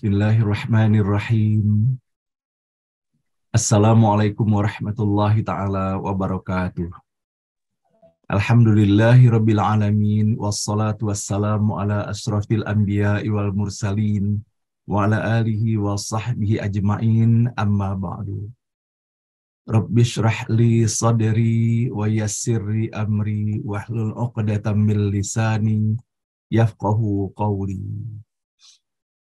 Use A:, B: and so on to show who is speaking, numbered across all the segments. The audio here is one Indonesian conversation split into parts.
A: Bismillahirrahmanirrahim. Assalamualaikum warahmatullahi ta'ala wabarakatuh. Alhamdulillahi rabbil alamin. Wassalatu wassalamu ala asrafil anbiya'i wal mursalin. Wa ala alihi wa sahbihi ajma'in, amma ba'du. Rabbi syrah li sadri wa yassirri amri wahlul uqdatam min lisani yafqahu qawli.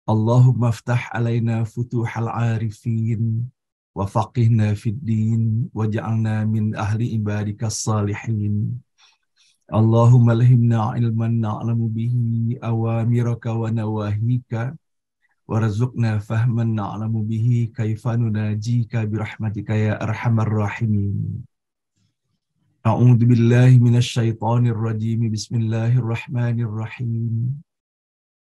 A: Allahumma aftah alaina futuhal arifin wa faqihna fid din waj'alna min ahli ibadikas salihin. Allahumma alhimna ilman na'lamu bihi awamiraka wa nawahika warzuqna fahman na'lamu bihi kaifa nunajika birahmatika ya arhamar rahimin. A'udzu billahi minasy syaithanir rajim. Bismillahirrahmanirrahim.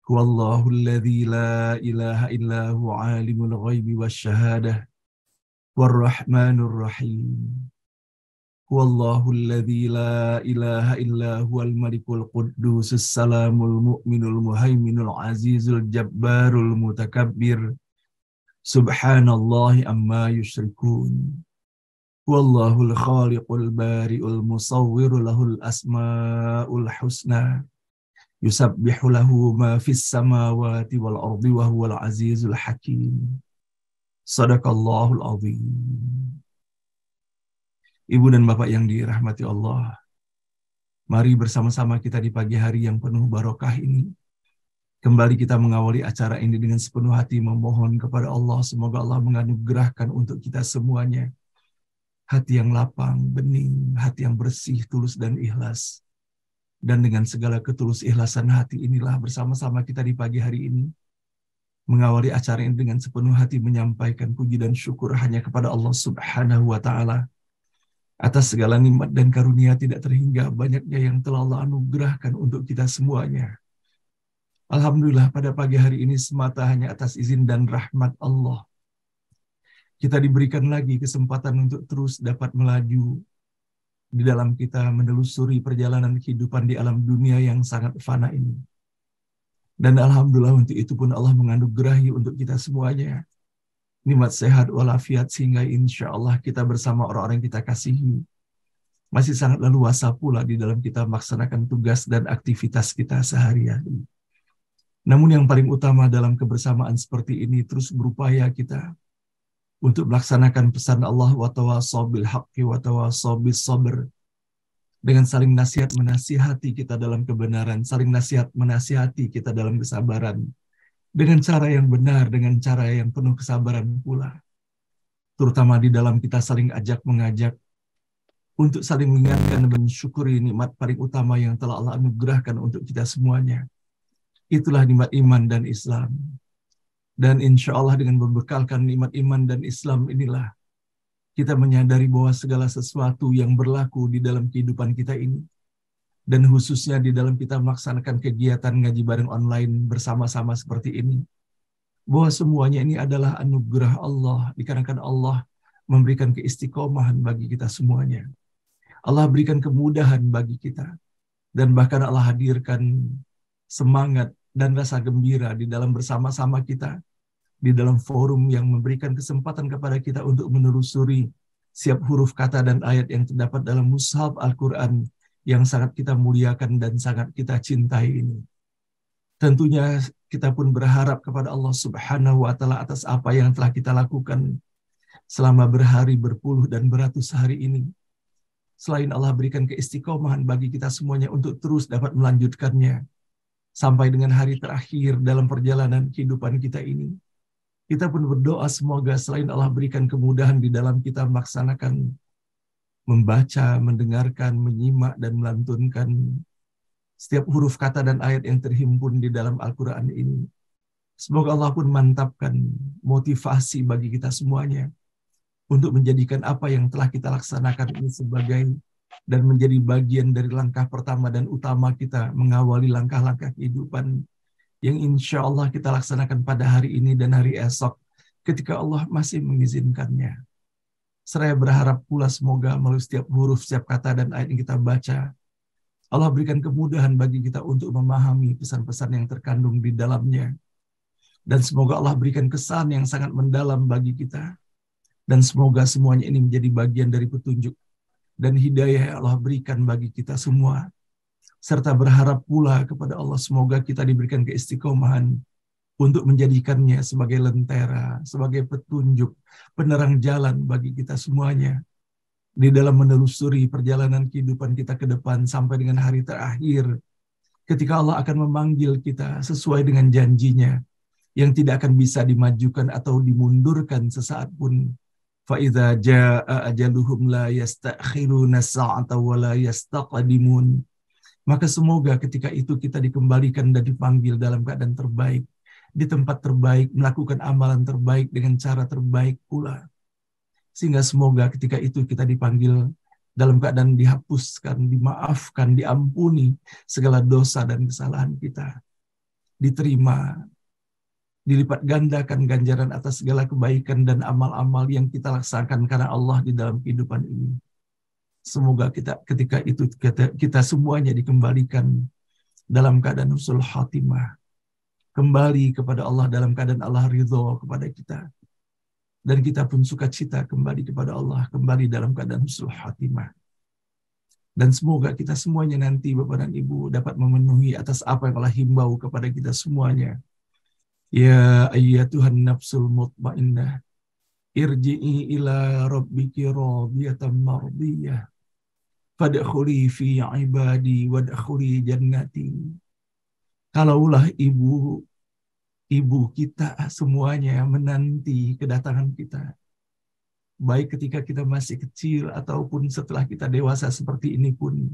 A: Huwallahu alladzi la ilaha illa huwa alimul ghaibi wasyahadah warrahmanur rahim. Huwallahu alladzi la ilaha illa huwal malikul quddusus salamul mu'minul muhaiminul azizul jabbarul mutakabbir. Subhanallahi amma yusyrikun. Huwallahul khaliqul bari'ul musawwiru lahul asmaul husna. Yusabbihu lahu ma fis samawati wal ardi wa huwal azizul hakim. Shadaqallahul azim. Ibu dan bapak yang dirahmati Allah, mari bersama-sama kita di pagi hari yang penuh barokah ini, kembali kita mengawali acara ini dengan sepenuh hati memohon kepada Allah, semoga Allah menganugerahkan untuk kita semuanya hati yang lapang, bening, hati yang bersih, tulus dan ikhlas. Dan dengan segala ketulus ikhlasan hati inilah bersama-sama kita di pagi hari ini mengawali acara ini dengan sepenuh hati menyampaikan puji dan syukur hanya kepada Allah Subhanahu wa Ta'ala atas segala nikmat dan karunia tidak terhingga banyaknya yang telah Allah anugerahkan untuk kita semuanya. Alhamdulillah, pada pagi hari ini semata hanya atas izin dan rahmat Allah kita diberikan lagi kesempatan untuk terus dapat melaju di dalam kita menelusuri perjalanan kehidupan di alam dunia yang sangat fana ini. Dan alhamdulillah untuk itu pun Allah menganugerahi untuk kita semuanya nikmat sehat walafiat sehingga insya Allah kita bersama orang-orang yang kita kasihi masih sangat leluasa pula di dalam kita melaksanakan tugas dan aktivitas kita sehari-hari. Namun yang paling utama dalam kebersamaan seperti ini terus berupaya kita untuk melaksanakan pesan Allah wa tawassaw bil haqqi wa tawassaw bis sabr, dengan saling nasihat menasihati kita dalam kebenaran, saling nasihat menasihati kita dalam kesabaran, dengan cara yang benar, dengan cara yang penuh kesabaran pula. Terutama di dalam kita saling ajak mengajak untuk saling mengingatkan dan mensyukuri nikmat paling utama yang telah Allah anugerahkan untuk kita semuanya. Itulah nikmat iman dan Islam. Dan insya Allah dengan membekalkan nikmat iman dan Islam inilah kita menyadari bahwa segala sesuatu yang berlaku di dalam kehidupan kita ini, dan khususnya di dalam kita melaksanakan kegiatan ngaji bareng online bersama-sama seperti ini, bahwa semuanya ini adalah anugerah Allah, dikarenakan Allah memberikan keistiqomahan bagi kita semuanya. Allah berikan kemudahan bagi kita, dan bahkan Allah hadirkan semangat dan rasa gembira di dalam bersama-sama kita, di dalam forum yang memberikan kesempatan kepada kita untuk menelusuri setiap huruf kata dan ayat yang terdapat dalam mushaf Al-Quran yang sangat kita muliakan dan sangat kita cintai ini. Tentunya kita pun berharap kepada Allah Subhanahu wa Ta'ala atas apa yang telah kita lakukan selama berhari, berpuluh dan beratus hari ini. Selain Allah berikan keistiqomahan bagi kita semuanya untuk terus dapat melanjutkannya sampai dengan hari terakhir dalam perjalanan kehidupan kita ini. Kita pun berdoa semoga selain Allah berikan kemudahan di dalam kita melaksanakan, membaca, mendengarkan, menyimak, dan melantunkan setiap huruf kata dan ayat yang terhimpun di dalam Al-Quran ini. Semoga Allah pun mantapkan motivasi bagi kita semuanya untuk menjadikan apa yang telah kita laksanakan ini sebagai dan menjadi bagian dari langkah pertama dan utama kita mengawali langkah-langkah kehidupan yang insya Allah kita laksanakan pada hari ini dan hari esok ketika Allah masih mengizinkannya. Seraya berharap pula semoga melalui setiap huruf, setiap kata dan ayat yang kita baca, Allah berikan kemudahan bagi kita untuk memahami pesan-pesan yang terkandung di dalamnya. Dan semoga Allah berikan kesan yang sangat mendalam bagi kita. Dan semoga semuanya ini menjadi bagian dari petunjuk dan hidayah yang Allah berikan bagi kita semua. Serta berharap pula kepada Allah semoga kita diberikan keistiqomahan untuk menjadikannya sebagai lentera, sebagai petunjuk, penerang jalan bagi kita semuanya di dalam menelusuri perjalanan kehidupan kita ke depan sampai dengan hari terakhir ketika Allah akan memanggil kita sesuai dengan janjinya yang tidak akan bisa dimajukan atau dimundurkan sesaat pun. فَإِذَا جَاءَ أَجَلُهُمْ لَا يَسْتَأْخِرُونَ سَاعَةً وَلَا يَسْتَقْدِمُونَ. Maka semoga ketika itu kita dikembalikan dan dipanggil dalam keadaan terbaik, di tempat terbaik, melakukan amalan terbaik dengan cara terbaik pula. Sehingga semoga ketika itu kita dipanggil dalam keadaan dihapuskan, dimaafkan, diampuni segala dosa dan kesalahan kita. Diterima, dilipat gandakan ganjaran atas segala kebaikan dan amal-amal yang kita laksanakan karena Allah di dalam kehidupan ini. Semoga ketika itu kita semuanya dikembalikan dalam keadaan husnul khatimah. Kembali kepada Allah dalam keadaan Allah ridho kepada kita. Dan kita pun sukacita kembali kepada Allah, kembali dalam keadaan husnul khatimah. Dan semoga kita semuanya nanti Bapak dan Ibu dapat memenuhi atas apa yang Allah himbau kepada kita semuanya. Ya ayyatuhan nafsul mutmainnah, irji'i ila rabbiki radiyatan mardiyah, fadkhuli fi ibadi wadkhuli jannati. Kalaulah ibu kita semuanya menanti kedatangan kita, baik ketika kita masih kecil ataupun setelah kita dewasa seperti ini pun,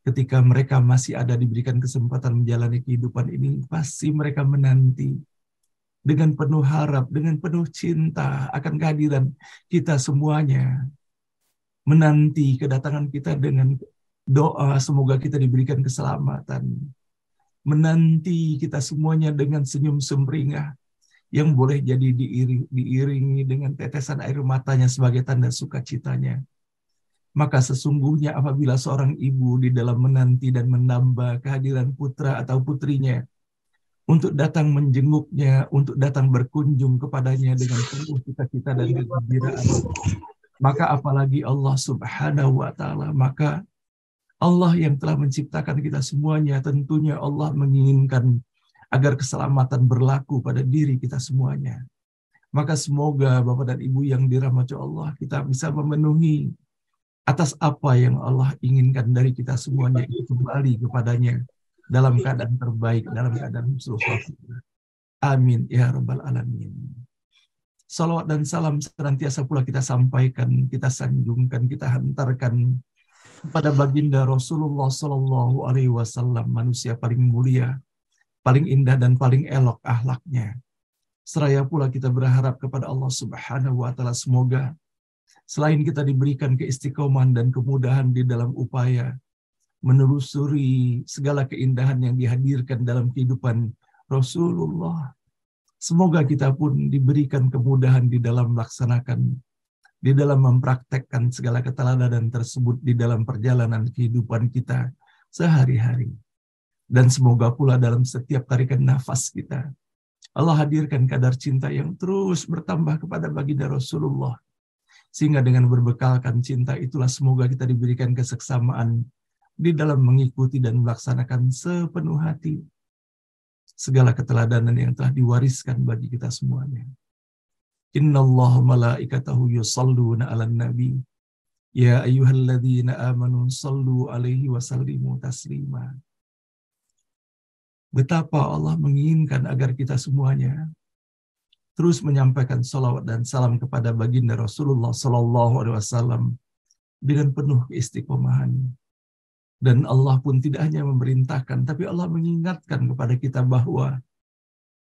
A: ketika mereka masih ada diberikan kesempatan menjalani kehidupan ini, pasti mereka menanti dengan penuh harap, dengan penuh cinta akan kehadiran kita semuanya. Menanti kedatangan kita dengan doa semoga kita diberikan keselamatan. Menanti kita semuanya dengan senyum sumringah yang boleh jadi diiringi dengan tetesan air matanya sebagai tanda sukacitanya. Maka sesungguhnya apabila seorang ibu di dalam menanti dan menambah kehadiran putra atau putrinya untuk datang menjenguknya, untuk datang berkunjung kepadanya dengan penuh cita-cita dan kegembiraan, maka apalagi Allah Subhanahu wa Ta'ala, maka Allah yang telah menciptakan kita semuanya, tentunya Allah menginginkan agar keselamatan berlaku pada diri kita semuanya. Maka semoga Bapak dan Ibu yang dirahmati Allah, kita bisa memenuhi atas apa yang Allah inginkan dari kita semuanya, itu kembali kepadanya dalam keadaan terbaik, dalam keadaan husnul khatimah. Amin ya rabbal alamin. Salawat dan salam senantiasa pula kita sampaikan, kita sanjungkan, kita hantarkan kepada baginda Rasulullah Sallallahu Alaihi Wasallam, manusia paling mulia, paling indah dan paling elok akhlaknya. Seraya pula kita berharap kepada Allah Subhanahu Wa Taala semoga selain kita diberikan keistiqomahan dan kemudahan di dalam upaya menelusuri segala keindahan yang dihadirkan dalam kehidupan Rasulullah, semoga kita pun diberikan kemudahan di dalam melaksanakan, di dalam mempraktekkan segala keteladanan tersebut di dalam perjalanan kehidupan kita sehari-hari. Dan semoga pula dalam setiap tarikan nafas kita, Allah hadirkan kadar cinta yang terus bertambah kepada baginda Rasulullah. Sehingga dengan berbekalkan cinta itulah semoga kita diberikan keseksamaan di dalam mengikuti dan melaksanakan sepenuh hati segala keteladanan yang telah diwariskan bagi kita semuanya. Innallaha malaikatahu yusalluna 'alan nabi ya ayyuhalladzina amanu sallu 'alaihi wa sallimu taslima. Betapa Allah menginginkan agar kita semuanya terus menyampaikan salawat dan salam kepada baginda Rasulullah Sallallahu Alaihi Wasallam dengan penuh keistiqomahan. Dan Allah pun tidak hanya memerintahkan, tapi Allah mengingatkan kepada kita bahwa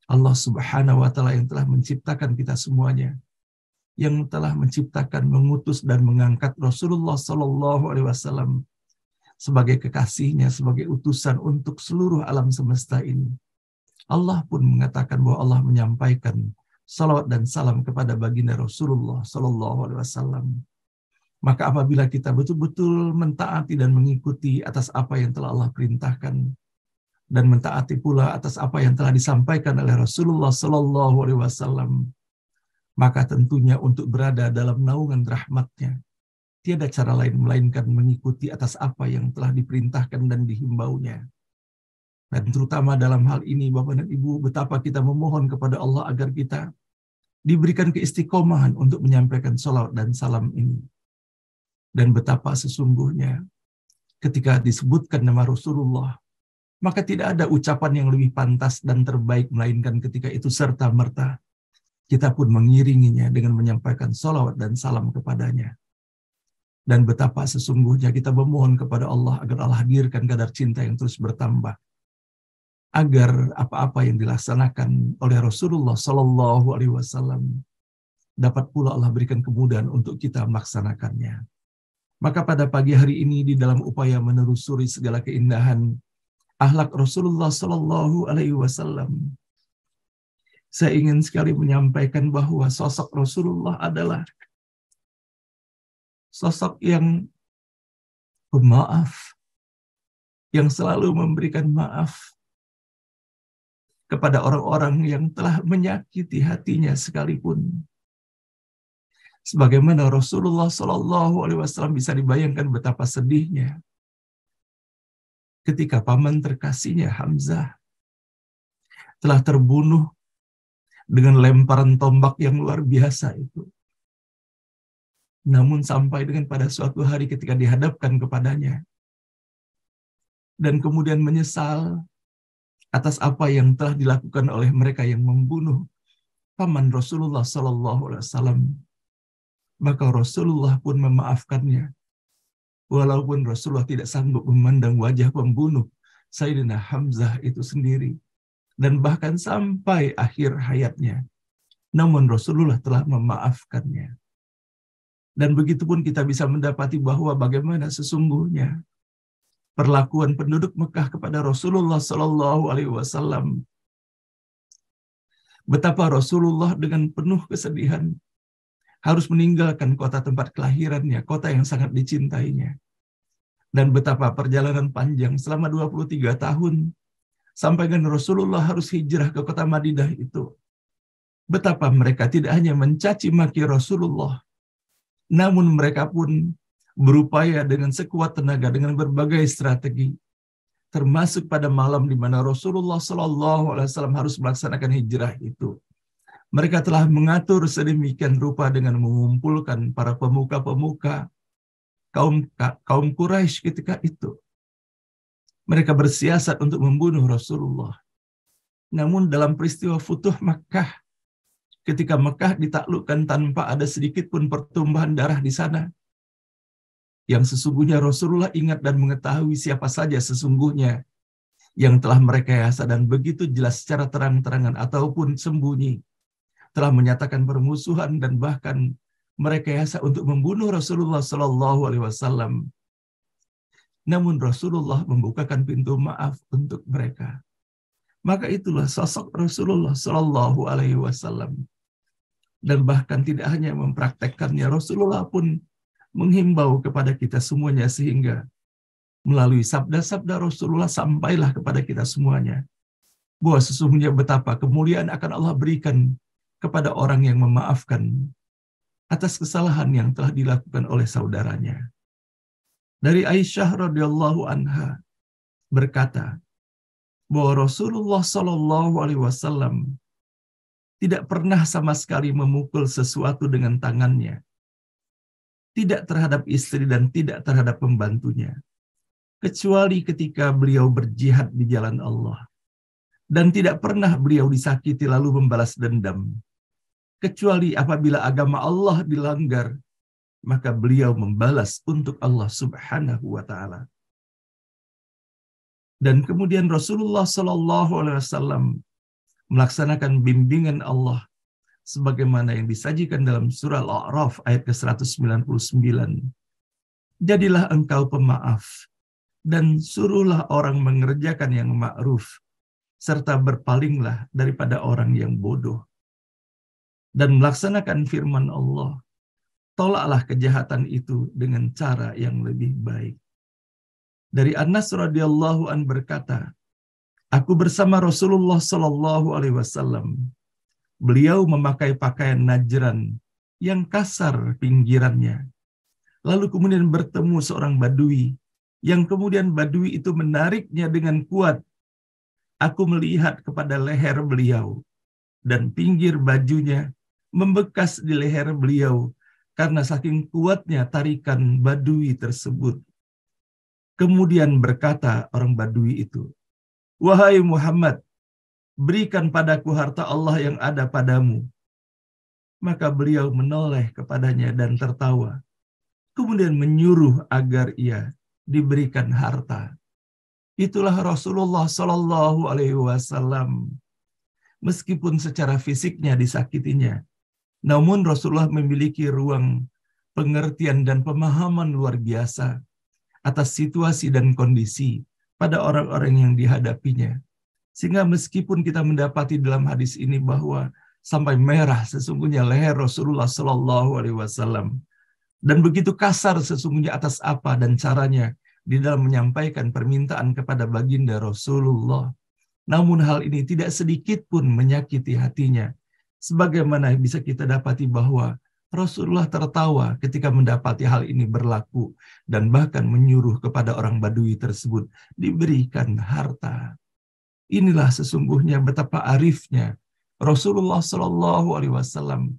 A: Allah Subhanahu Wa Taala yang telah menciptakan kita semuanya, yang telah menciptakan, mengutus dan mengangkat Rasulullah Sallallahu Alaihi Wasallam sebagai kekasihnya, sebagai utusan untuk seluruh alam semesta ini. Allah pun mengatakan bahwa Allah menyampaikan salawat dan salam kepada baginda Rasulullah Sallallahu Alaihi Wasallam. Maka apabila kita betul-betul mentaati dan mengikuti atas apa yang telah Allah perintahkan, dan mentaati pula atas apa yang telah disampaikan oleh Rasulullah Sallallahu Alaihi Wasallam, maka tentunya untuk berada dalam naungan rahmat-Nya, tiada cara lain melainkan mengikuti atas apa yang telah diperintahkan dan dihimbau-Nya. Dan terutama dalam hal ini, Bapak dan Ibu, betapa kita memohon kepada Allah agar kita diberikan keistiqomahan untuk menyampaikan sholawat dan salam ini. Dan betapa sesungguhnya ketika disebutkan nama Rasulullah, maka tidak ada ucapan yang lebih pantas dan terbaik melainkan ketika itu serta-merta kita pun mengiringinya dengan menyampaikan sholawat dan salam kepadanya. Dan betapa sesungguhnya kita memohon kepada Allah agar Allah hadirkan kadar cinta yang terus bertambah, agar apa-apa yang dilaksanakan oleh Rasulullah Sallallahu Alaihi Wasallam dapat pula Allah berikan kemudahan untuk kita melaksanakannya. Maka pada pagi hari ini, di dalam upaya menelusuri segala keindahan akhlak Rasulullah Sallallahu Alaihi Wasallam, saya ingin sekali menyampaikan bahwa sosok Rasulullah adalah sosok yang pemaaf, yang selalu memberikan maaf kepada orang-orang yang telah menyakiti hatinya sekalipun. Sebagaimana Rasulullah Sallallahu Alaihi Wasallam, bisa dibayangkan betapa sedihnya ketika paman terkasihnya Hamzah telah terbunuh dengan lemparan tombak yang luar biasa itu. Namun sampai dengan pada suatu hari ketika dihadapkan kepadanya dan kemudian menyesal atas apa yang telah dilakukan oleh mereka yang membunuh paman Rasulullah Sallallahu Alaihi Wasallam, maka Rasulullah pun memaafkannya, walaupun Rasulullah tidak sanggup memandang wajah pembunuh Sayyidina Hamzah itu sendiri, dan bahkan sampai akhir hayatnya, namun Rasulullah telah memaafkannya. Dan begitu pun kita bisa mendapati bahwa bagaimana sesungguhnya perlakuan penduduk Mekah kepada Rasulullah Sallallahu Alaihi Wasallam. Betapa Rasulullah dengan penuh kesedihan harus meninggalkan kota tempat kelahirannya, kota yang sangat dicintainya. Dan betapa perjalanan panjang selama 23 tahun sampai dengan Rasulullah harus hijrah ke kota Madinah itu. Betapa mereka tidak hanya mencaci maki Rasulullah, namun mereka pun berupaya dengan sekuat tenaga dengan berbagai strategi, termasuk pada malam di mana Rasulullah Sallallahu Alaihi Wasallam harus melaksanakan hijrah itu. Mereka telah mengatur sedemikian rupa dengan mengumpulkan para pemuka-pemuka kaum Quraisy ketika itu. Mereka bersiasat untuk membunuh Rasulullah. Namun dalam peristiwa Futuh Makkah, ketika Mekah ditaklukkan tanpa ada sedikit pun pertumbuhan darah di sana, yang sesungguhnya Rasulullah ingat dan mengetahui siapa saja sesungguhnya yang telah merekayasa dan begitu jelas secara terang-terangan ataupun sembunyi telah menyatakan permusuhan dan bahkan merekayasa untuk membunuh Rasulullah Sallallahu Alaihi Wasallam. Namun Rasulullah membukakan pintu maaf untuk mereka. Maka itulah sosok Rasulullah Sallallahu Alaihi Wasallam. Dan bahkan tidak hanya mempraktekkannya, Rasulullah pun menghimbau kepada kita semuanya, sehingga melalui sabda-sabda Rasulullah sampailah kepada kita semuanya bahwa sesungguhnya betapa kemuliaan akan Allah berikan kepada orang yang memaafkan atas kesalahan yang telah dilakukan oleh saudaranya. Dari Aisyah radhiyallahu anha berkata bahwa Rasulullah Shallallahu Alaihi Wasallam tidak pernah sama sekali memukul sesuatu dengan tangannya, tidak terhadap istri dan tidak terhadap pembantunya, kecuali ketika beliau berjihad di jalan Allah. Dan tidak pernah beliau disakiti lalu membalas dendam, kecuali apabila agama Allah dilanggar, maka beliau membalas untuk Allah Subhanahu wa Ta'ala. Dan kemudian Rasulullah Sallallahu Alaihi Wasallam melaksanakan bimbingan Allah sebagaimana yang disajikan dalam surah Al-A'raf ayat ke-199. Jadilah engkau pemaaf dan suruhlah orang mengerjakan yang ma'ruf, serta berpalinglah daripada orang yang bodoh. Dan melaksanakan firman Allah, tolaklah kejahatan itu dengan cara yang lebih baik. Dari Anas radhiyallahu an berkata, Aku bersama Rasulullah Sallallahu Alaihi Wasallam. Beliau memakai pakaian Najran yang kasar pinggirannya. Lalu kemudian bertemu seorang Badui, yang kemudian Badui itu menariknya dengan kuat. Aku melihat kepada leher beliau, dan pinggir bajunya membekas di leher beliau, karena saking kuatnya tarikan Badui tersebut. Kemudian berkata orang Badui itu, "Wahai Muhammad, berikan padaku harta Allah yang ada padamu." Maka beliau menoleh kepadanya dan tertawa. Kemudian menyuruh agar ia diberikan harta. Itulah Rasulullah Sallallahu Alaihi Wasallam. Meskipun secara fisiknya disakitinya, namun Rasulullah memiliki ruang pengertian dan pemahaman luar biasa atas situasi dan kondisi pada orang-orang yang dihadapinya. Sehingga meskipun kita mendapati dalam hadis ini bahwa sampai merah sesungguhnya leher Rasulullah Sallallahu Alaihi Wasallam, dan begitu kasar sesungguhnya atas apa dan caranya di dalam menyampaikan permintaan kepada baginda Rasulullah. Namun hal ini tidak sedikit pun menyakiti hatinya. Sebagaimana bisa kita dapati bahwa Rasulullah tertawa ketika mendapati hal ini berlaku dan bahkan menyuruh kepada orang Badui tersebut diberikan harta. Inilah sesungguhnya betapa arifnya Rasulullah Shallallahu Alaihi Wasallam.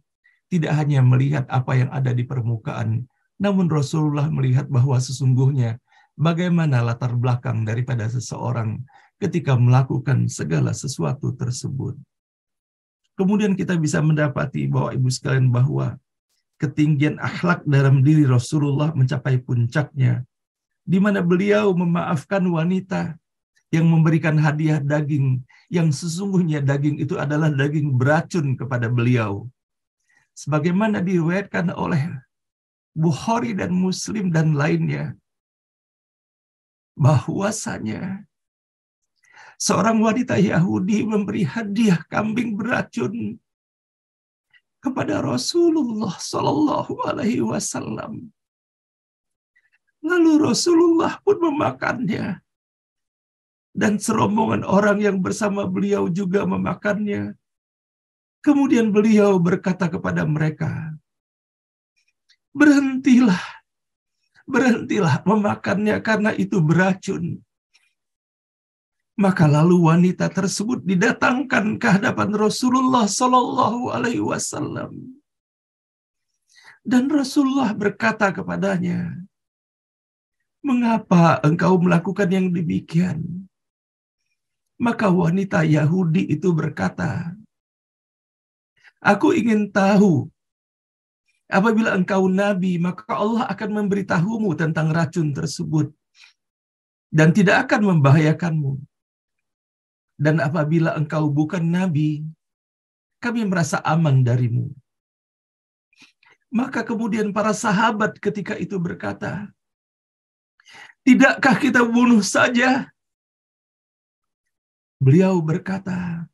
A: Tidak hanya melihat apa yang ada di permukaan, namun Rasulullah melihat bahwa sesungguhnya bagaimana latar belakang daripada seseorang ketika melakukan segala sesuatu tersebut. Kemudian kita bisa mendapati bahwa ibu sekalian bahwa ketinggian akhlak dalam diri Rasulullah mencapai puncaknya, di mana beliau memaafkan wanita yang memberikan hadiah daging, yang sesungguhnya daging itu adalah daging beracun kepada beliau. Sebagaimana diriwayatkan oleh Bukhari dan Muslim dan lainnya, bahwasanya seorang wanita Yahudi memberi hadiah kambing beracun kepada Rasulullah Sallallahu Alaihi Wasallam. Lalu Rasulullah pun memakannya, dan serombongan orang yang bersama beliau juga memakannya. Kemudian beliau berkata kepada mereka, berhentilah memakannya karena itu beracun. Maka lalu wanita tersebut didatangkan ke hadapan Rasulullah Sallallahu Alaihi Wasallam. Dan Rasulullah berkata kepadanya, "Mengapa engkau melakukan yang demikian?" Maka wanita Yahudi itu berkata, "Aku ingin tahu, apabila engkau nabi, maka Allah akan memberitahumu tentang racun tersebut dan tidak akan membahayakanmu. Dan apabila engkau bukan nabi, kami merasa aman darimu." Maka kemudian para sahabat ketika itu berkata, "Tidakkah kita bunuh saja?" Beliau berkata,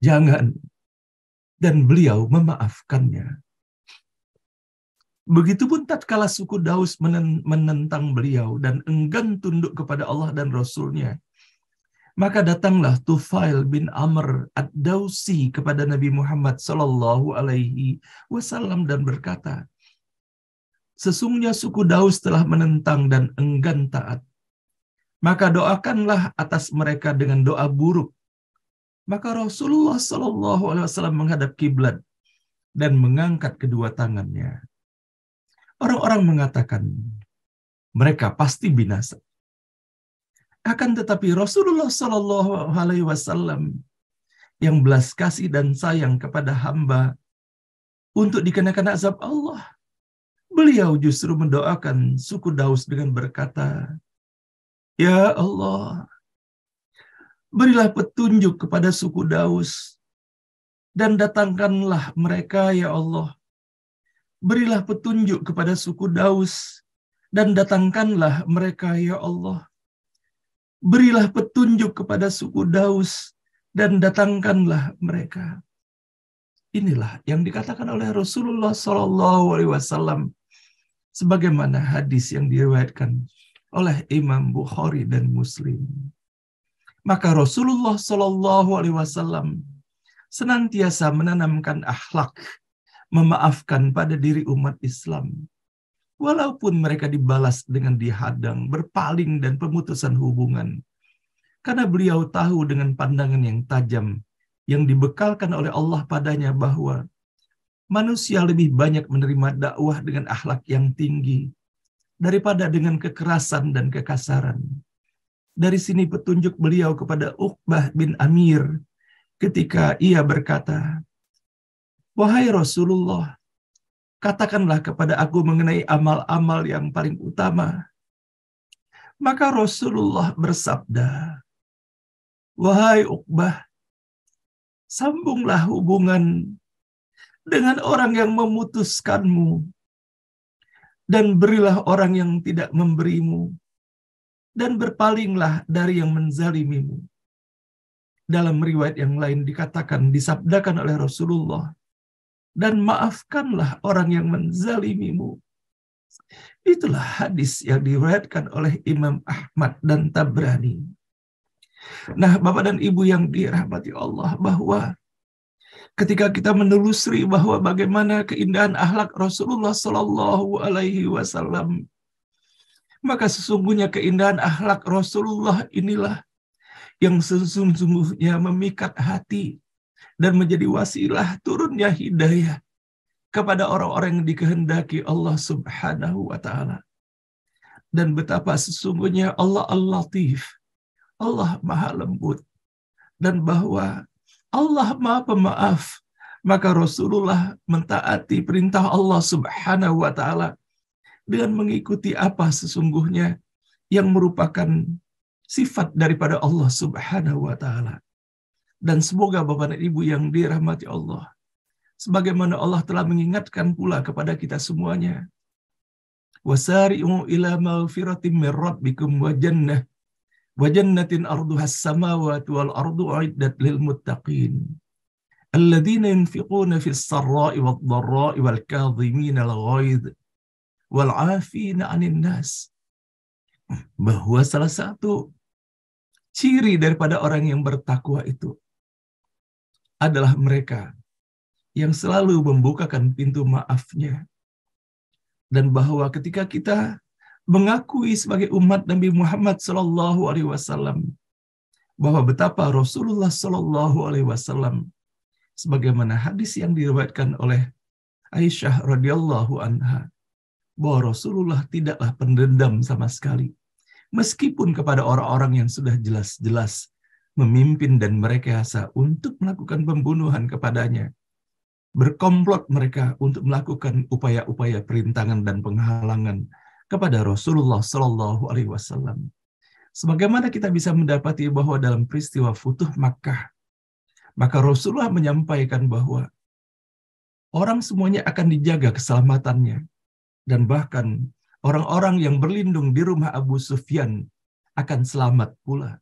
A: "Jangan." Dan beliau memaafkannya. Begitupun tatkala suku Daus menentang beliau dan enggan tunduk kepada Allah dan Rasulnya, maka datanglah Tufail bin Amr ad-Dausi kepada Nabi Muhammad Sallallahu Alaihi Wasallam dan berkata, "Sesungguhnya suku Daus telah menentang dan enggan taat. Maka doakanlah atas mereka dengan doa buruk." Maka Rasulullah Sallallahu Alaihi Wasallam menghadap kiblat dan mengangkat kedua tangannya. Orang-orang mengatakan mereka pasti binasa. Akan tetapi Rasulullah Sallallahu Alaihi Wasallam yang belas kasih dan sayang kepada hamba untuk dikenakan azab Allah, beliau justru mendoakan suku Daus dengan berkata, "Ya Allah, berilah petunjuk kepada suku Daus dan datangkanlah mereka, ya Allah. Berilah petunjuk kepada suku Daus dan datangkanlah mereka, ya Allah. Berilah petunjuk kepada suku Daus dan datangkanlah mereka." Inilah yang dikatakan oleh Rasulullah Sallallahu Alaihi Wasallam sebagaimana hadis yang diriwayatkan oleh Imam Bukhari dan Muslim. Maka Rasulullah Shallallahu Alaihi Wasallam senantiasa menanamkan akhlak memaafkan pada diri umat Islam, walaupun mereka dibalas dengan dihadang, berpaling, dan pemutusan hubungan. Karena beliau tahu dengan pandangan yang tajam yang dibekalkan oleh Allah padanya bahwa manusia lebih banyak menerima dakwah dengan akhlak yang tinggi daripada dengan kekerasan dan kekasaran. Dari sini petunjuk beliau kepada Uqbah bin Amir ketika ia berkata, "Wahai Rasulullah, katakanlah kepada aku mengenai amal-amal yang paling utama." Maka Rasulullah bersabda, "Wahai Uqbah, sambunglah hubungan dengan orang yang memutuskanmu, dan berilah orang yang tidak memberimu, dan berpalinglah dari yang menzalimimu." Dalam riwayat yang lain dikatakan, disabdakan oleh Rasulullah, "Dan maafkanlah orang yang menzalimimu." Itulah hadis yang diriwayatkan oleh Imam Ahmad dan Tabrani. Nah, Bapak dan Ibu yang dirahmati Allah, bahwa ketika kita menelusuri bahwa bagaimana keindahan akhlak Rasulullah Shallallahu Alaihi Wasallam, maka sesungguhnya keindahan akhlak Rasulullah inilah yang sesungguhnya memikat hati dan menjadi wasilah turunnya hidayah kepada orang-orang yang dikehendaki Allah Subhanahu wa Ta'ala. Dan betapa sesungguhnya Allah Al-Latif, Allah Maha Lembut, dan bahwa Allah Maha Pemaaf. Maka Rasulullah mentaati perintah Allah Subhanahu wa Ta'ala dengan mengikuti apa sesungguhnya yang merupakan sifat daripada Allah Subhanahu wa Ta'ala. Dan semoga Bapak dan Ibu yang dirahmati Allah, sebagaimana Allah telah mengingatkan pula kepada kita semuanya, "Wasari'u ila maghfiratin min rabbikum wa jannatin arduhas samawati wal ardu uiddat lil muttaqin alladzina yunfiquna fis sarra'i wad dharra'i wal kadhimina al ghaidh wal 'afina 'anil nas." Bahwa salah satu ciri daripada orang yang bertakwa itu adalah mereka yang selalu membukakan pintu maafnya. Dan bahwa ketika kita mengakui sebagai umat Nabi Muhammad Sallallahu Alaihi Wasallam bahwa betapa Rasulullah Sallallahu Alaihi Wasallam, sebagaimana hadis yang diriwayatkan oleh Aisyah radhiyallahu anha, bahwa Rasulullah tidaklah pendendam sama sekali, meskipun kepada orang-orang yang sudah jelas-jelas memimpin dan merekayasa untuk melakukan pembunuhan kepadanya, berkomplot mereka untuk melakukan upaya-upaya perintangan dan penghalangan kepada Rasulullah Shallallahu Alaihi Wasallam. Sebagaimana kita bisa mendapati bahwa dalam peristiwa Futuh Makkah, maka Rasulullah menyampaikan bahwa orang semuanya akan dijaga keselamatannya, dan bahkan orang-orang yang berlindung di rumah Abu Sufyan akan selamat pula.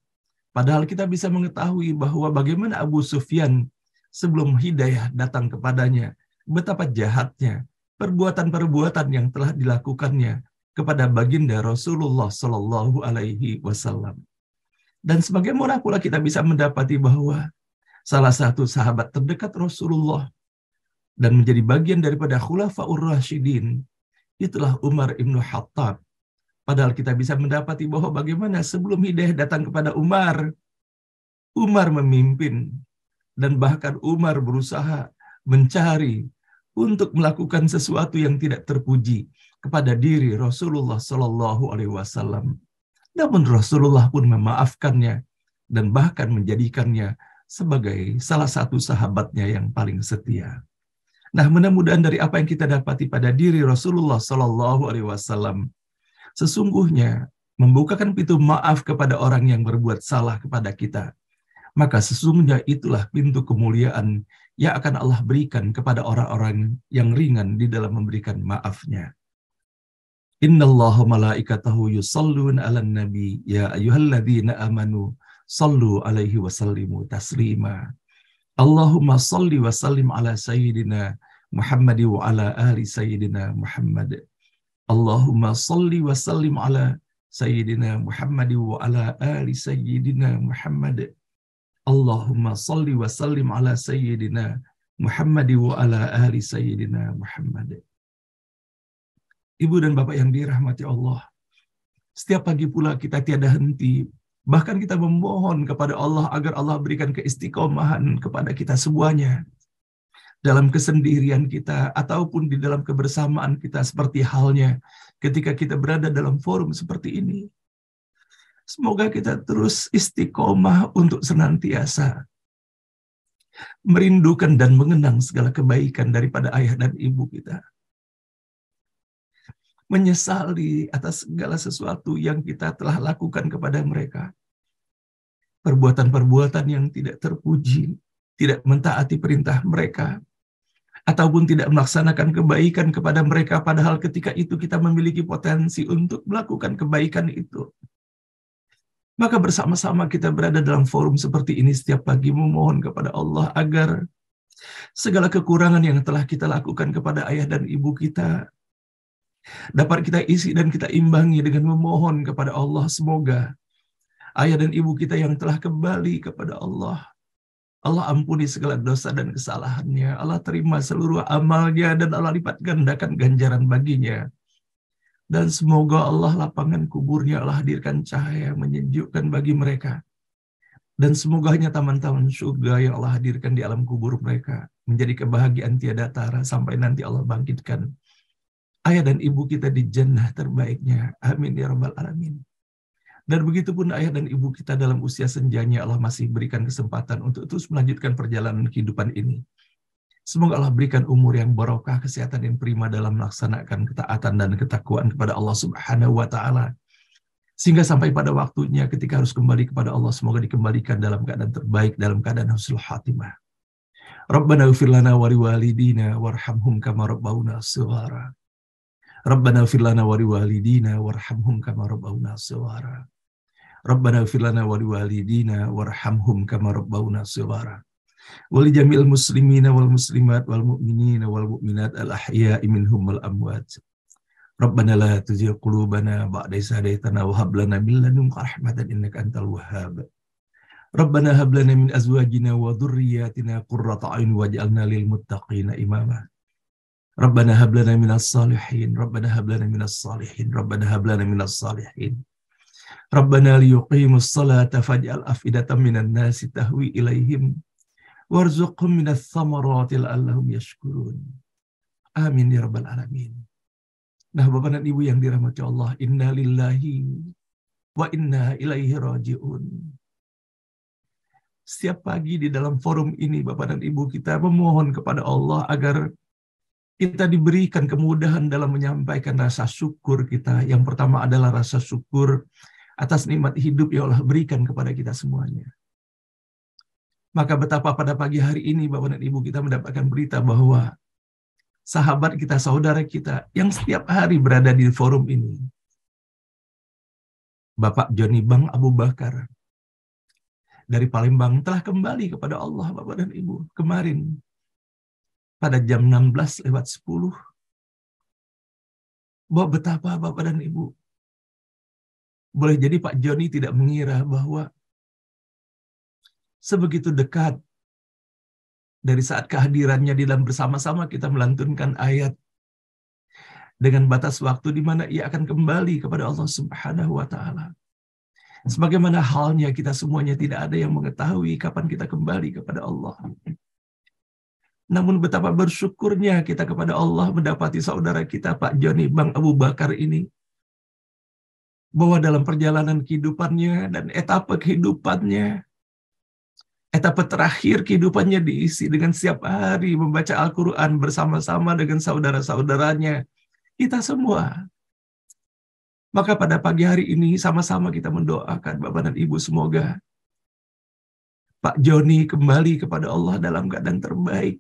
A: Padahal kita bisa mengetahui bahwa bagaimana Abu Sufyan sebelum hidayah datang kepadanya, betapa jahatnya perbuatan-perbuatan yang telah dilakukannya kepada baginda Rasulullah Shallallahu Alaihi Wasallam. Dan sebagaimana pula kita bisa mendapati bahwa salah satu sahabat terdekat Rasulullah dan menjadi bagian daripada Khulafaur Rasyidin, itulah Umar ibn Khattab. Padahal kita bisa mendapati bahwa bagaimana sebelum hidayah datang kepada Umar, Umar memimpin, dan bahkan Umar berusaha mencari untuk melakukan sesuatu yang tidak terpuji kepada diri Rasulullah Shallallahu Alaihi Wasallam. Namun Rasulullah pun memaafkannya dan bahkan menjadikannya sebagai salah satu sahabatnya yang paling setia. Nah, mudah-mudahan dari apa yang kita dapati pada diri Rasulullah Shallallahu Alaihi Wasallam, sesungguhnya membukakan pintu maaf kepada orang yang berbuat salah kepada kita, maka sesungguhnya itulah pintu kemuliaan yang akan Allah berikan kepada orang-orang yang ringan di dalam memberikan maafnya. Innallaha malaikatahu yusalluna 'alan nabi ya ayyuhalladzina amanu sallu 'alaihi wa sallimu taslima. Allahumma salli wa sallim ala sayyidina Muhammad wa ala ali sayyidina Muhammad. Allahumma salli wa sallim ala Sayyidina Muhammad wa ala ali Sayyidina Muhammad. Allahumma salli wa sallim ala Sayyidina Muhammad wa ala ali Sayyidina Muhammad. Ibu dan Bapak yang dirahmati Allah, setiap pagi pula kita tiada henti, bahkan kita memohon kepada Allah agar Allah berikan keistiqomahan kepada kita semuanya, dalam kesendirian kita ataupun di dalam kebersamaan kita, seperti halnya ketika kita berada dalam forum seperti ini. Semoga kita terus istiqomah untuk senantiasa merindukan dan mengenang segala kebaikan daripada ayah dan ibu kita. Menyesali atas segala sesuatu yang kita telah lakukan kepada mereka. Perbuatan-perbuatan yang tidak terpuji, tidak mentaati perintah mereka, ataupun tidak melaksanakan kebaikan kepada mereka, padahal ketika itu kita memiliki potensi untuk melakukan kebaikan itu. Maka bersama-sama kita berada dalam forum seperti ini setiap pagi memohon kepada Allah agar segala kekurangan yang telah kita lakukan kepada ayah dan ibu kita dapat kita isi dan kita imbangi dengan memohon kepada Allah, semoga ayah dan ibu kita yang telah kembali kepada Allah, Allah ampuni segala dosa dan kesalahannya, Allah terima seluruh amalnya, dan Allah lipat gandakan ganjaran baginya. Dan semoga Allah lapangkan kuburnya, Allah hadirkan cahaya yang menyejukkan bagi mereka. Dan semoga hanya taman-taman surga yang Allah hadirkan di alam kubur mereka menjadi kebahagiaan tiada tara sampai nanti Allah bangkitkan ayah dan ibu kita di jannah terbaiknya. Amin ya rabbal alamin. Dan begitupun ayah dan ibu kita dalam usia senjanya, Allah masih berikan kesempatan untuk terus melanjutkan perjalanan kehidupan ini. Semoga Allah berikan umur yang barokah, kesehatan yang prima dalam melaksanakan ketaatan dan ketakwaan kepada Allah Subhanahu wa taala. Sehingga sampai pada waktunya ketika harus kembali kepada Allah, semoga dikembalikan dalam keadaan terbaik, dalam keadaan husnul khatimah. Rabbana ighfir lana wa liwalidina warhamhum kama rabbauna shighara. Rabbana ighfir lana wa liwalidina warhamhum kama rabbauna shighara. Rabbana ighfir lana wa liwalidina warhamhum kama rabbauna shighara. Wa li jami'il muslimina wal muslimat wal mu'minina wal mu'minat al ahya'i minhum wal amwat. Rabbana la tuzigh qulubana ba'da idh hadaytana wa hab lana min ladunka rahmatan innaka antal wahhab. Rabbana hab lana min azwajina wa dhurriyyatina qurrata a'yun waj'alna lil muttaqina imama. Rabbana hab lana minas salihin, Rabbana hab lana minas salihin, Rabbana hab lana minas salihin. Rabbana liyuqimus salata faj'al afidatan minan nasi tahwi ilaihim warzuqhum minas thamarati la'allahum yashkurun. Amin ya rabbal alamin. Nah, Bapak dan Ibu yang dirahmati Allah, inna lillahi wa inna ilaihi raji'un. Setiap pagi di dalam forum ini, Bapak dan Ibu, kita memohon kepada Allah agar kita diberikan kemudahan dalam menyampaikan rasa syukur kita. Yang pertama adalah rasa syukur atas nikmat hidup yang Allah berikan kepada kita semuanya. Maka betapa pada pagi hari ini, Bapak dan Ibu, kita mendapatkan berita bahwa sahabat kita, saudara kita yang setiap hari berada di forum ini, Bapak Joni Bang Abu Bakar dari Palembang, telah kembali kepada Allah, Bapak dan Ibu, kemarin pada jam 16:10. Bahwa betapa Bapak dan Ibu, boleh jadi Pak Joni tidak mengira bahwa sebegitu dekat dari saat kehadirannya di dalam bersama-sama kita melantunkan ayat dengan batas waktu di mana ia akan kembali kepada Allah Subhanahu wa taala. Sebagaimana halnya kita semuanya tidak ada yang mengetahui kapan kita kembali kepada Allah. Namun betapa bersyukurnya kita kepada Allah mendapati saudara kita Pak Joni Bang Abu Bakar ini, bahwa dalam perjalanan kehidupannya dan etapa kehidupannya, etapa terakhir kehidupannya diisi dengan setiap hari membaca Al-Quran bersama-sama dengan saudara-saudaranya, kita semua. Maka pada pagi hari ini sama-sama kita mendoakan Bapak dan Ibu, semoga Pak Joni kembali kepada Allah dalam keadaan terbaik.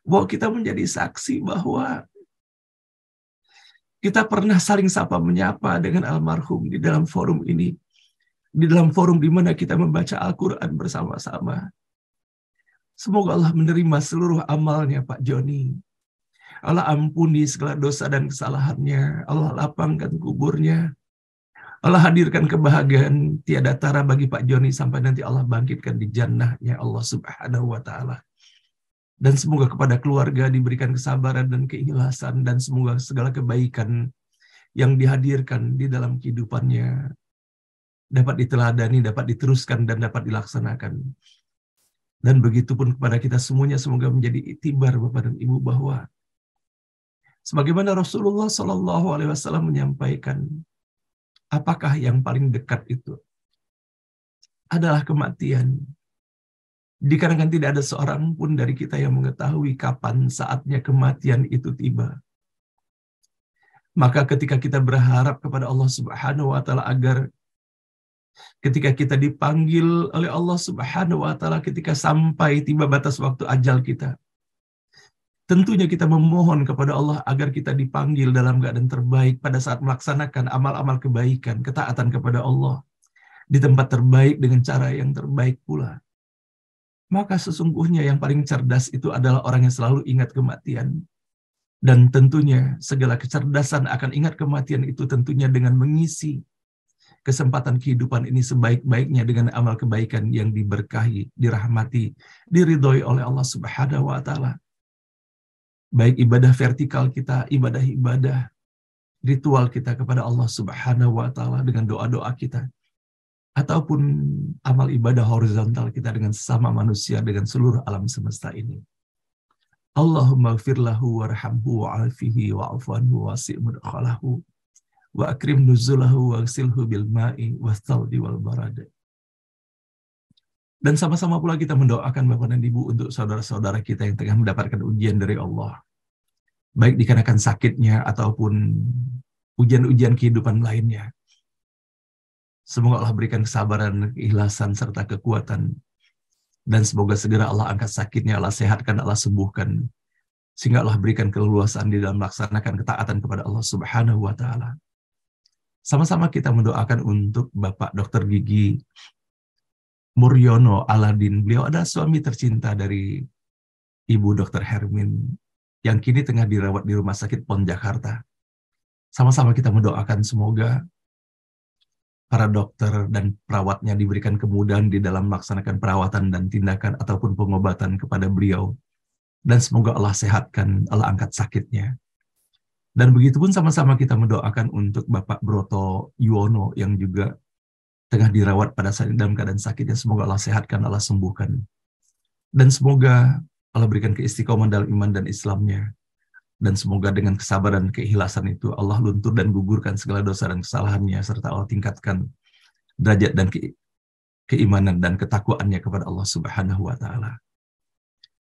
A: Bahwa kita menjadi saksi bahwa kita pernah saling sapa menyapa dengan almarhum di dalam forum ini. Di dalam forum di mana kita membaca Al-Quran bersama-sama. Semoga Allah menerima seluruh amalnya Pak Joni. Allah ampuni segala dosa dan kesalahannya. Allah lapangkan kuburnya. Allah hadirkan kebahagiaan tiada tara bagi Pak Joni sampai nanti Allah bangkitkan di jannah-Nya Allah Subhanahu wa taala. Dan semoga kepada keluarga diberikan kesabaran dan keikhlasan, dan semoga segala kebaikan yang dihadirkan di dalam kehidupannya dapat diteladani, dapat diteruskan, dan dapat dilaksanakan. Dan begitupun kepada kita semuanya, semoga menjadi iktibar Bapak dan Ibu bahwa sebagaimana Rasulullah Shallallahu Alaihi Wasallam menyampaikan, apakah yang paling dekat itu adalah kematian. Dikarenakan tidak ada seorang pun dari kita yang mengetahui kapan saatnya kematian itu tiba. Maka ketika kita berharap kepada Allah Subhanahu wa taala agar ketika kita dipanggil oleh Allah Subhanahu wa taala ketika sampai tiba batas waktu ajal kita, tentunya kita memohon kepada Allah agar kita dipanggil dalam keadaan terbaik pada saat melaksanakan amal-amal kebaikan, ketaatan kepada Allah di tempat terbaik dengan cara yang terbaik pula. Maka sesungguhnya yang paling cerdas itu adalah orang yang selalu ingat kematian. Dan tentunya segala kecerdasan akan ingat kematian itu tentunya dengan mengisi kesempatan kehidupan ini sebaik-baiknya dengan amal kebaikan yang diberkahi, dirahmati, diridhoi oleh Allah Subhanahu wa taala. Baik ibadah vertikal kita, ibadah-ibadah, ritual kita kepada Allah Subhanahu wa taala dengan doa-doa kita, ataupun amal ibadah horizontal kita dengan sesama manusia, dengan seluruh alam semesta ini. Allahumma gfir lahu warhamhu wa'afihi wa'afu anhu wasi' mudkhalahu wa akrim nuzulahu waghsilhu bil ma'i wath-thalji wal barad. Dan sama-sama pula kita mendoakan Bapak dan Ibu untuk saudara-saudara kita yang tengah mendapatkan ujian dari Allah, baik dikarenakan sakitnya ataupun ujian-ujian kehidupan lainnya. Semoga Allah berikan kesabaran, keikhlasan, serta kekuatan. Dan semoga segera Allah angkat sakitnya, Allah sehatkan, Allah sembuhkan. Sehingga Allah berikan keleluasaan di dalam melaksanakan ketaatan kepada Allah Subhanahu wa ta'ala. Sama-sama kita mendoakan untuk Bapak Dr. Gigi Muryono Aladin. Beliau adalah suami tercinta dari Ibu Dr. Hermin yang kini tengah dirawat di Rumah Sakit PON Jakarta. Sama-sama kita mendoakan semoga para dokter dan perawatnya diberikan kemudahan di dalam melaksanakan perawatan dan tindakan ataupun pengobatan kepada beliau. Dan semoga Allah sehatkan, Allah angkat sakitnya. Dan begitu pun sama-sama kita mendoakan untuk Bapak Broto Yuwono yang juga tengah dirawat pada saat dalam keadaan sakitnya. Semoga Allah sehatkan, Allah sembuhkan. Dan semoga Allah berikan keistiqomahan dalam iman dan Islamnya. Dan semoga dengan kesabaran dan keikhlasan itu Allah luntur dan gugurkan segala dosa dan kesalahannya, serta Allah tingkatkan derajat dan keimanan dan ketakwaannya kepada Allah Subhanahu wa ta'ala.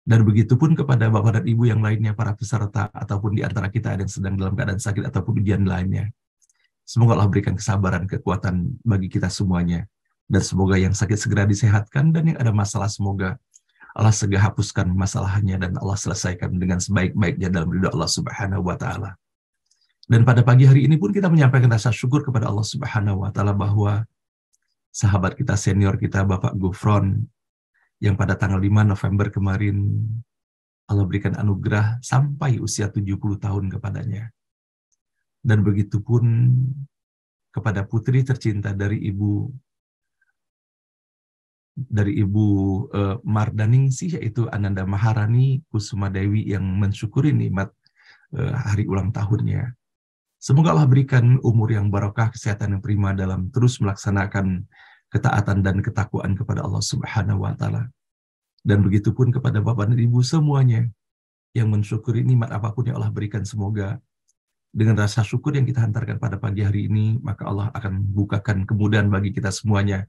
A: Dan begitu pun kepada Bapak dan Ibu yang lainnya, para peserta ataupun di antara kita yang sedang dalam keadaan sakit ataupun ujian lainnya. Semoga Allah berikan kesabaran, kekuatan bagi kita semuanya. Dan semoga yang sakit segera disehatkan, dan yang ada masalah semoga Allah segera hapuskan masalahnya dan Allah selesaikan dengan sebaik-baiknya dalam ridha Allah Subhanahu wa ta'ala. Dan pada pagi hari ini pun kita menyampaikan rasa syukur kepada Allah Subhanahu wa ta'ala bahwa sahabat kita, senior kita, Bapak Gufron, yang pada tanggal 5 November kemarin Allah berikan anugerah sampai usia 70 tahun kepadanya. Dan begitu pun kepada putri tercinta dari Ibu Mardaningsih, yaitu Ananda Maharani Kusuma Dewi, yang mensyukuri nikmat hari ulang tahunnya. Semoga Allah berikan umur yang barokah, kesehatan yang prima dalam terus melaksanakan ketaatan dan ketakwaan kepada Allah Subhanahu wa ta'ala. Dan begitu pun kepada Bapak dan Ibu semuanya yang mensyukuri nikmat apapun yang Allah berikan, semoga dengan rasa syukur yang kita hantarkan pada pagi hari ini, maka Allah akan bukakan kemudahan bagi kita semuanya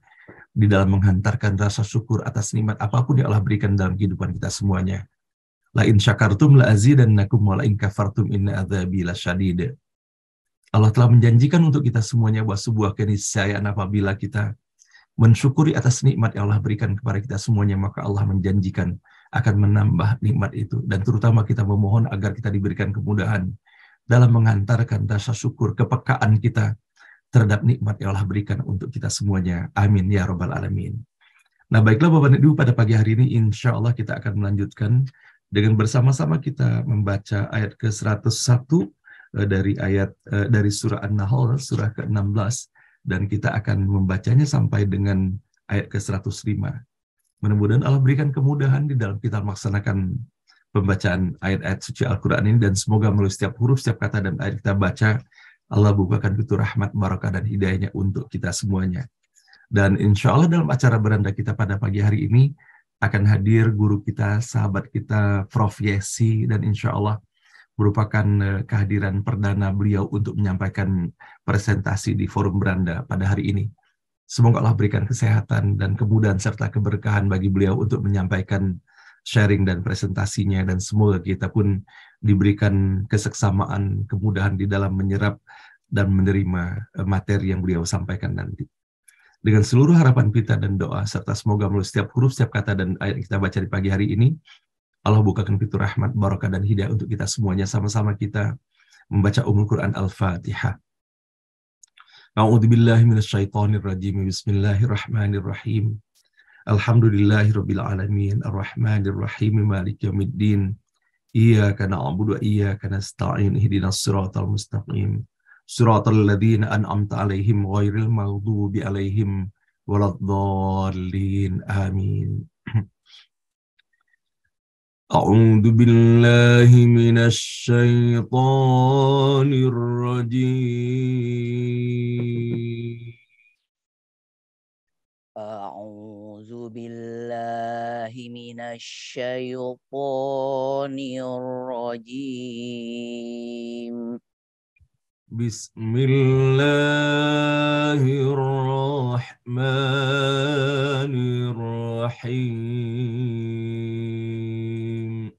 A: di dalam menghantarkan rasa syukur atas nikmat apapun yang Allah berikan dalam kehidupan kita semuanya. La in syakartum la azidannakum wa la in kafartum inna adzabi lasyadid. Allah telah menjanjikan untuk kita semuanya bahwa sebuah keniscayaan apabila kita mensyukuri atas nikmat yang Allah berikan kepada kita semuanya, maka Allah menjanjikan akan menambah nikmat itu. Dan terutama kita memohon agar kita diberikan kemudahan dalam menghantarkan rasa syukur, kepekaan kita terhadap nikmat yang Allah berikan untuk kita semuanya. Amin ya rabbal alamin. Nah, baiklah Bapak dan Ibu, pada pagi hari ini insya Allah kita akan melanjutkan dengan bersama-sama kita membaca ayat ke-101 dari surah An-Nahl, surah ke-16, dan kita akan membacanya sampai dengan ayat ke-105. Mudah-mudahan Allah berikan kemudahan di dalam kita melaksanakan pembacaan ayat-ayat suci Al-Quran ini, dan semoga melalui setiap huruf, setiap kata dan ayat kita baca, Allah bukakan pintu rahmat, barakah, dan hidayahnya untuk kita semuanya. Dan insya Allah dalam acara beranda kita pada pagi hari ini akan hadir guru kita, sahabat kita, Prof. Yesi, dan insya Allah merupakan kehadiran perdana beliau untuk menyampaikan presentasi di forum beranda pada hari ini. Semoga Allah berikan kesehatan dan kemudahan serta keberkahan bagi beliau untuk menyampaikan sharing dan presentasinya, dan semoga kita pun diberikan keseksamaan, kemudahan di dalam menyerap dan menerima materi yang beliau sampaikan nanti. Dengan seluruh harapan kita dan doa, serta semoga melalui setiap huruf, setiap kata dan ayat yang kita baca di pagi hari ini, Allah bukakan pintu rahmat, barakah, dan hidayah untuk kita semuanya. Sama-sama kita membaca Quran Al-Fatihah. A'udzu billahi minasyaitonir rajim. Bismillahirrahmanirrahim. Alhamdulillahirabbil alamin, arrahmanir rahim, maliki yaumiddin. Iyyaka na'budu wa iyyaka nasta'in. Ihdinas siratal mustaqim. Siratal ladzina an'amta 'alaihim ghairil maghdubi 'alaihim waladdallin. Amin. A'udzu billahi minasy syaithanir rajim.
B: A'udzu billahi minasy syaithanir rajim.
A: Bismillahirrahmanirrahim.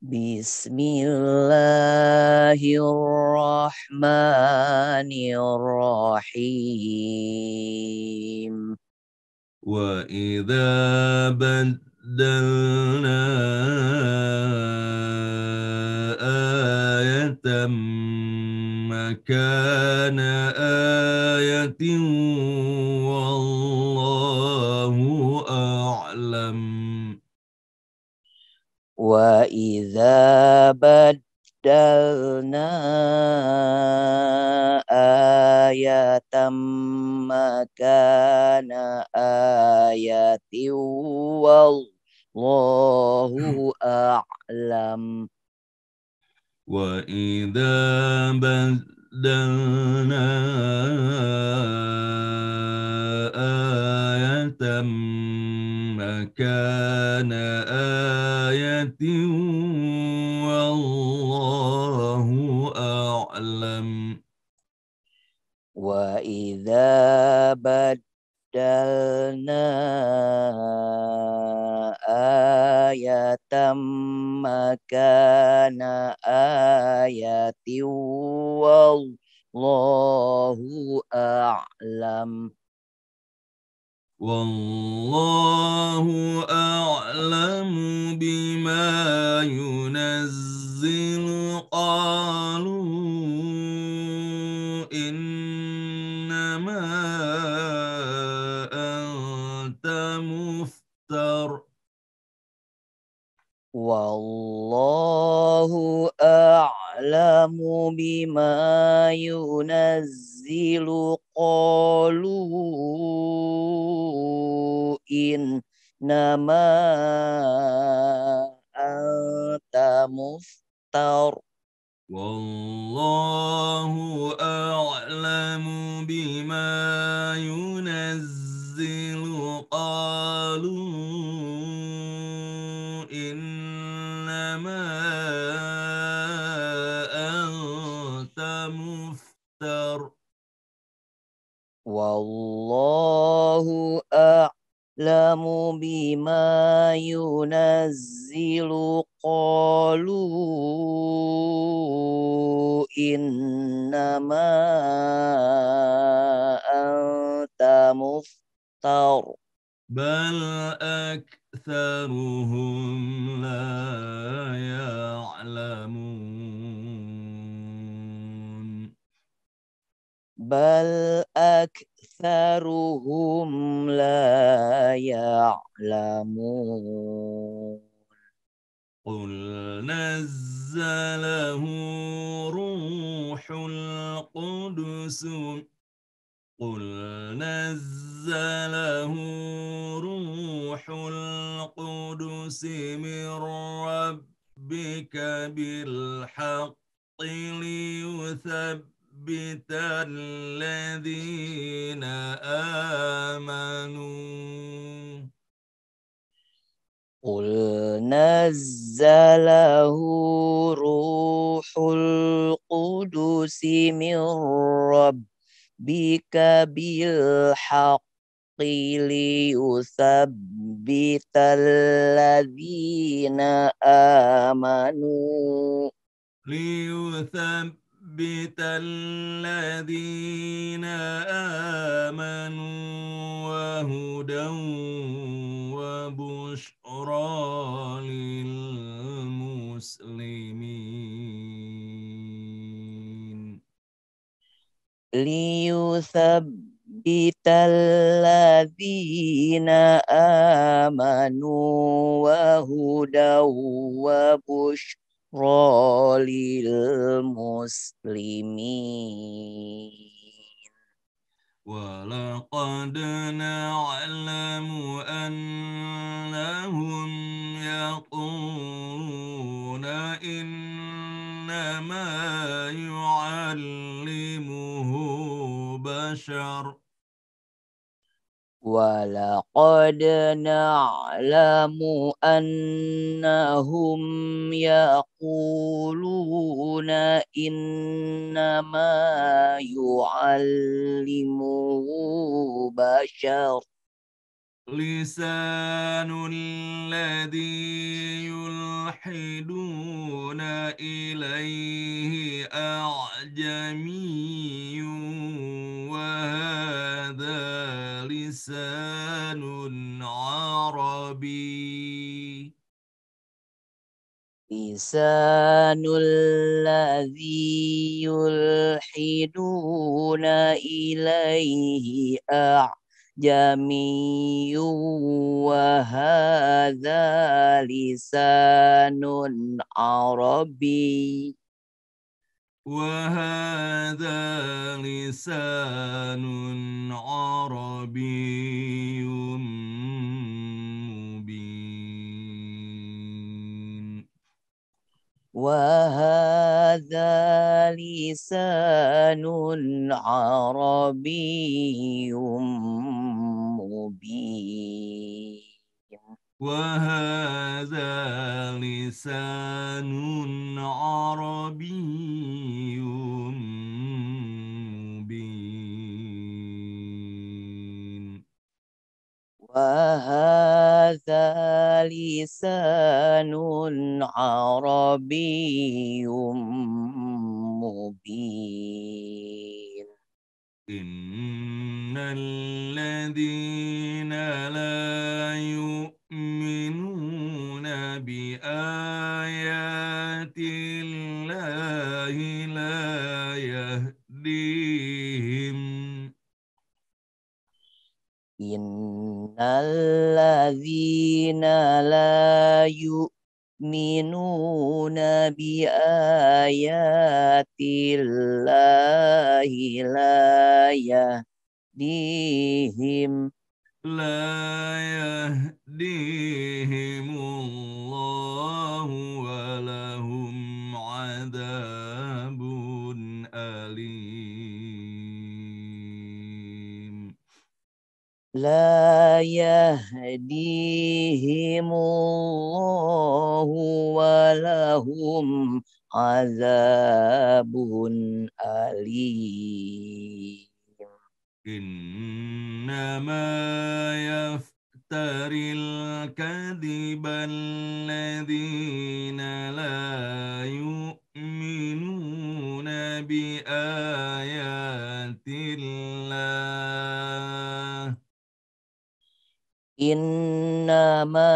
B: Bismillahirrahmanirrahim.
A: Wa idza baddalna ayatan makana ayatin wallahu a'lam.
B: Wa idza baddalna ayatam makana ayatin wallahu a'lam.
A: Wa idza baddalna ayatan makana ayatin wallahu a'lam.
B: Wa idza baddalna ayatam makana ayatin wallahu a'lam.
A: Wallahu a'lamu bima yunazzilu. Qalu innama anta muftar.
B: Wallahu a'lamu bima yunazzilu. Qalu innama anta muftar.
A: Wallahu a'lamu bima yunazzilu. Qalu innama anta muftar.
B: Wallahu a'lamu bima yunazzilu. Qalu innama anta muftar.
A: Bal aktsaruhum la ya'lamun.
B: Bal aktsaruhum la ya'lamun.
A: Qul nazzalahu ruhul qudus قل نزله روح القدس من ربك بالحق ليثبت الذين آمنوا
B: قل نزله روح القدس من ربك بالحق ليثبت الذين آمنوا
A: وهدى وبشرى للمسلمين
B: ليثبت الذين آمنوا وهدى وبشرى للمسلمين
A: ولقد نعلم أنهم يقولون إنما يعلمه بشر
B: ولقد نعلم أنهم يقولون إنما يعلمه بشر
A: لسان الذي يلحدون إليه أعجمي وهذا لسان عربي
B: لسان الذي يلحدون إليه أعجمي وهذا لسان عربي
A: مبين
B: وهذا لسان عربي مبين
A: وهذا لسان عربي مبين
B: وهذا لسان عربي مبين
A: إن الذين لا يؤمنون بآيات الله لا يهديهم
B: إن الذين لا يؤمنون بآيات الله لا يهديهم
A: الله ولهم عذاب أليم
B: لا يهديهم الله ولهم عذاب أليم
A: إنما يفتري الكذب الذين لا يؤمنون بآيات الله
B: إنما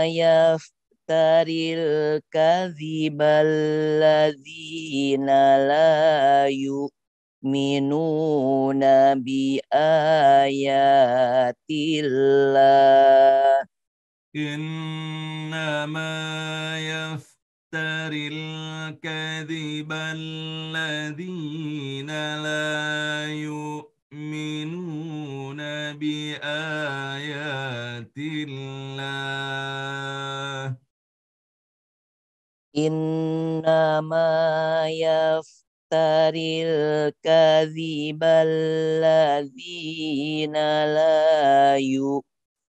B: يفتري الكذب الذين لا يؤمنون بآيات الله
A: إنما يفتري الكذب الذين لا يؤمنون بآيات الله
B: إنما يفتري الكذب الذين لا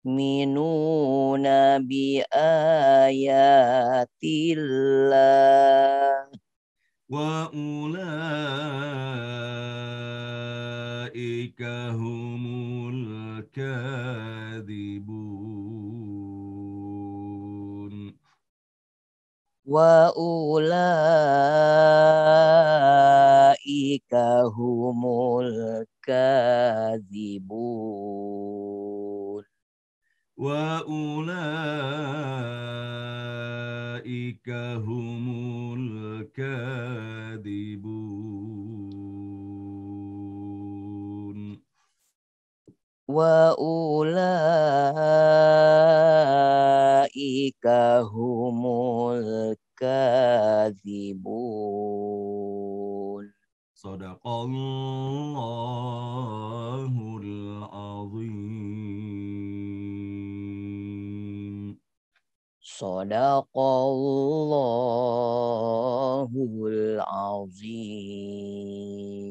B: يؤمنون بآيات الله
A: وأولئك هم الكاذبون
B: وأولئك هم الكاذبون
A: وأولئك هم الكاذبون
B: وأولئك هم الكاذبون
A: Sadaqallahul azim.
B: Shadaqallahul azim.